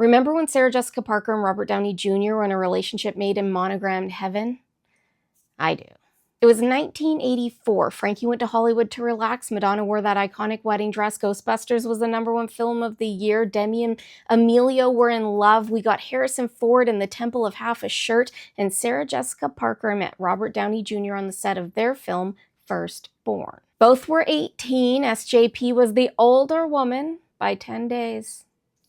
Remember when Sarah Jessica Parker and Robert Downey Jr. were in a relationship made in monogrammed heaven? I do. It was 1984. Frankie went to Hollywood to relax. Madonna wore that iconic wedding dress. Ghostbusters was the #1 film of the year. Demi and Emilio were in love. We got Harrison Ford in the Temple of Half a Shirt. And Sarah Jessica Parker met Robert Downey Jr. on the set of their film, Firstborn. Both were 18. SJP was the older woman by 10 days.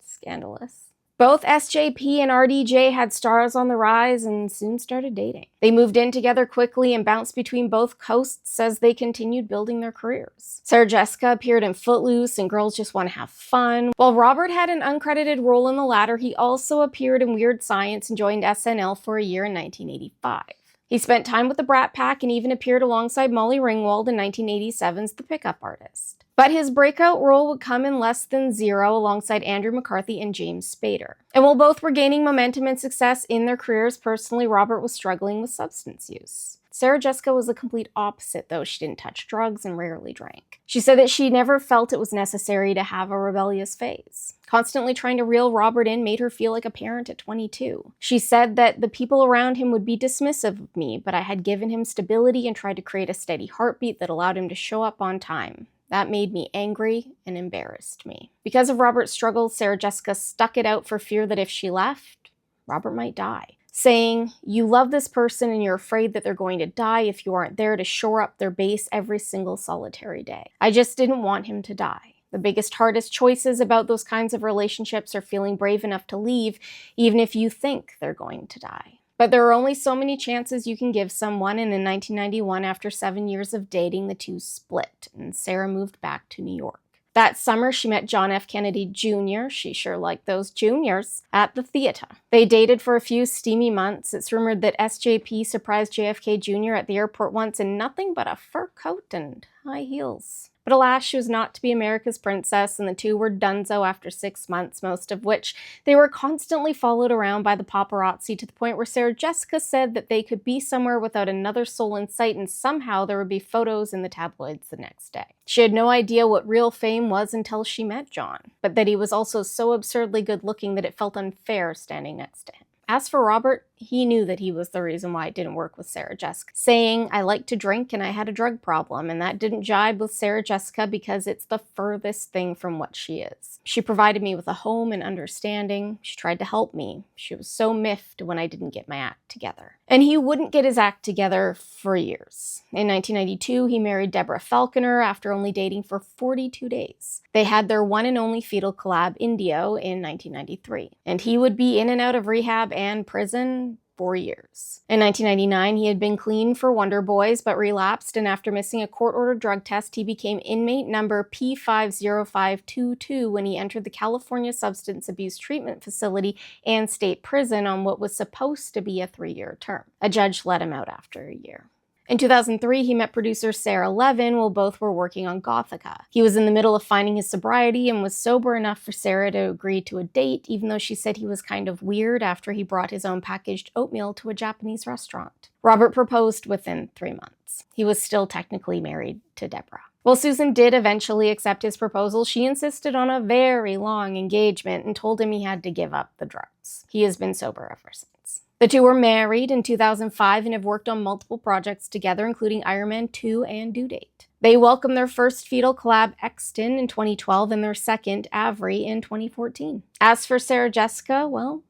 Scandalous. Both SJP and RDJ had stars on the rise and soon started dating. They moved in together quickly and bounced between both coasts as they continued building their careers. Sarah Jessica appeared in Footloose and Girls Just Want to Have Fun. While Robert had an uncredited role in the latter, he also appeared in Weird Science and joined SNL for a year in 1985. He spent time with the Brat Pack and even appeared alongside Molly Ringwald in 1987's The Pickup Artist. But his breakout role would come in Less Than Zero alongside Andrew McCarthy and James Spader. And while both were gaining momentum and success in their careers, personally, Robert was struggling with substance use. Sarah Jessica was the complete opposite, though. She didn't touch drugs and rarely drank. She said that she never felt it was necessary to have a rebellious phase. Constantly trying to reel Robert in made her feel like a parent at 22. She said that the people around him would be dismissive of me, but I had given him stability and tried to create a steady heartbeat that allowed him to show up on time. That made me angry and embarrassed me. Because of Robert's struggles, Sarah Jessica stuck it out for fear that if she left, Robert might die, saying, "You love this person and you're afraid that they're going to die if you aren't there to shore up their base every single solitary day. I just didn't want him to die." The biggest, hardest choices about those kinds of relationships are feeling brave enough to leave, even if you think they're going to die. But there are only so many chances you can give someone, and in 1991, after 7 years of dating, the two split, and Sarah moved back to New York. That summer, she met John F. Kennedy Jr., she sure liked those juniors, at the theater. They dated for a few steamy months. It's rumored that SJP surprised JFK Jr. at the airport once in nothing but a fur coat and high heels. But alas, she was not to be America's princess, and the two were donezo after 6 months, most of which they were constantly followed around by the paparazzi to the point where Sarah Jessica said that they could be somewhere without another soul in sight and somehow there would be photos in the tabloids the next day. She had no idea what real fame was until she met John, but that he was also so absurdly good looking that it felt unfair standing next to him. As for Robert, he knew that he was the reason why it didn't work with Sarah Jessica, saying, "I like to drink and I had a drug problem," and that didn't jibe with Sarah Jessica because it's the furthest thing from what she is. She provided me with a home and understanding. She tried to help me. She was so miffed when I didn't get my act together. And he wouldn't get his act together for years. In 1992, he married Deborah Falconer after only dating for 42 days. They had their one and only fetal collab, Indio, in 1993. And he would be in and out of rehab and prison 4 years. In 1999, he had been clean for Wonder Boys, but relapsed, and after missing a court-ordered drug test, he became inmate number P50522 when he entered the California Substance Abuse Treatment Facility and state prison on what was supposed to be a 3-year term. A judge let him out after a year. In 2003, he met producer Sarah Levin while both were working on Gothica. He was in the middle of finding his sobriety and was sober enough for Sarah to agree to a date, even though she said he was kind of weird after he brought his own packaged oatmeal to a Japanese restaurant. Robert proposed within 3 months. He was still technically married to Deborah. While Susan did eventually accept his proposal, she insisted on a very long engagement and told him he had to give up the drugs. He has been sober ever since. The two were married in 2005 and have worked on multiple projects together, including Iron Man 2 and Due Date. They welcomed their first fetal collab, Exton, in 2012 and their second, Avery, in 2014. As for Sarah Jessica, well,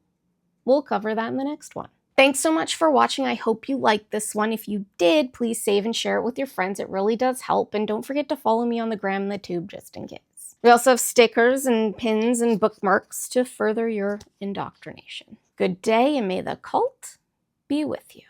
we'll cover that in the next one. Thanks so much for watching. I hope you liked this one. If you did, please save and share it with your friends. It really does help. And don't forget to follow me on the gram and the tube just in case. We also have stickers and pins and bookmarks to further your indoctrination. Good day, and may the cult be with you.